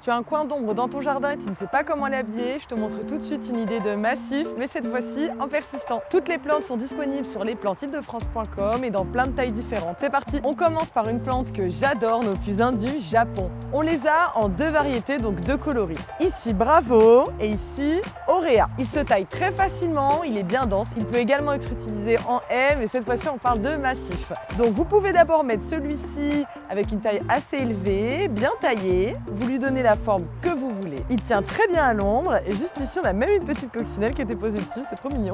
Tu as un coin d'ombre dans ton jardin et tu ne sais pas comment l'habiller, je te montre tout de suite une idée de massif, mais cette fois-ci en persistant. Toutes les plantes sont disponibles sur lesplantesildefrance.com et dans plein de tailles différentes. C'est parti, on commence par une plante que j'adore, nos fusains du Japon. On les a en deux variétés, donc deux coloris. Ici Bravo et ici Auréa. Il se taille très facilement, il est bien dense, il peut également être utilisé en haie, mais cette fois-ci on parle de massif. Donc vous pouvez d'abord mettre celui-ci avec une taille assez élevée, bien taillé, vous lui donnez la forme que vous voulez. Il tient très bien à l'ombre et juste ici on a même une petite coccinelle qui était posée dessus, c'est trop mignon.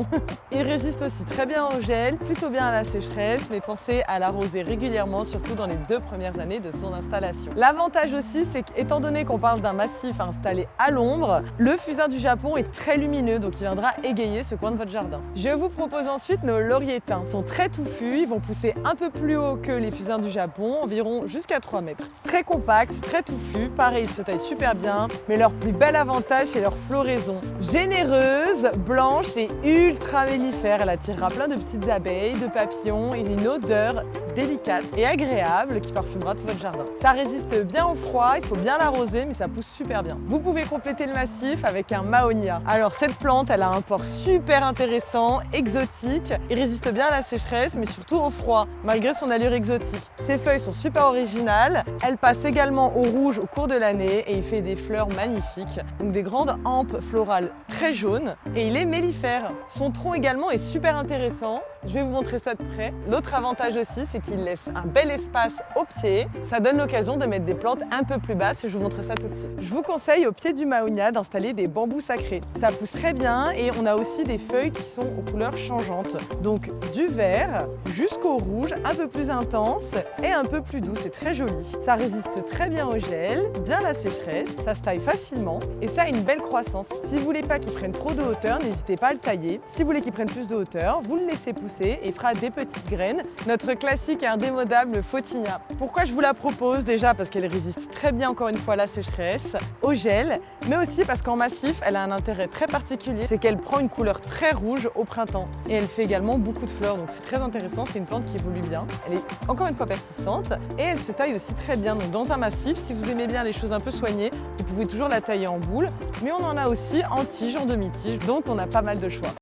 Il résiste aussi très bien au gel, plutôt bien à la sécheresse, mais pensez à l'arroser régulièrement, surtout dans les 2 premières années de son installation. L'avantage aussi, c'est qu'étant donné qu'on parle d'un massif installé à l'ombre, le fusain du Japon est très lumineux, donc il viendra égayer ce coin de votre jardin. Je vous propose ensuite nos lauriers teints. Ils sont très touffus, ils vont pousser un peu plus haut que les fusains du Japon, environ jusqu'à 3 mètres. Très compacts, très touffus, pareil, ils se taillent super bien, mais leur plus bel avantage, c'est leur floraison. Généreuse, blanche et ultra mellifère, elle attirera plein de petites abeilles, de papillons et une odeur délicate et agréable qui parfumera tout votre jardin. Ça résiste bien au froid, il faut bien l'arroser, mais ça pousse super bien. Vous pouvez compléter le massif avec un Mahonia. Alors cette plante, elle a un port super intéressant, exotique, il résiste bien à la sécheresse, mais surtout au froid, malgré son allure exotique. Ses feuilles sont super originales, elle passe également au rouge au cours de l'année et il fait des fleurs magnifiques, donc des grandes hampes florales très jaunes, et il est mellifère. Son tronc également est super intéressant, je vais vous montrer ça de près. L'autre avantage aussi, c'est qu'il laisse un bel espace au pied, ça donne l'occasion de mettre des plantes un peu plus basses, et je vous montre ça tout de suite. Je vous conseille au pied du Mahonia d'installer des bambous sacrés. Ça pousse très bien et on a aussi des feuilles qui sont aux couleurs changeantes, donc du vert jusqu'au rouge, un peu plus intense et un peu plus doux, c'est très joli. Ça résiste très bien au gel, bien à la sécheresse, ça se taille facilement et ça a une belle croissance. Si vous voulez pas qu'il prenne trop de hauteur, n'hésitez pas à le tailler. Si vous voulez qu'il prenne plus de hauteur, vous le laissez pousser et fera des petites graines. Notre classique et indémodable Photinia. Pourquoi je vous la propose? Déjà parce qu'elle résiste très bien encore une fois à la sécheresse, au gel, mais aussi parce qu'en massif, elle a un intérêt très particulier, c'est qu'elle prend une couleur très rouge au printemps et elle fait également beaucoup de fleurs, donc c'est très intéressant, c'est une plante qui évolue bien. Elle est encore une fois persistante et elle se taille aussi très bien. Donc dans un massif, si vous aimez bien les choses un peu soignées, vous pouvez toujours la tailler en boule, mais on en a aussi en tige, en demi-tige, donc on a pas mal de choix.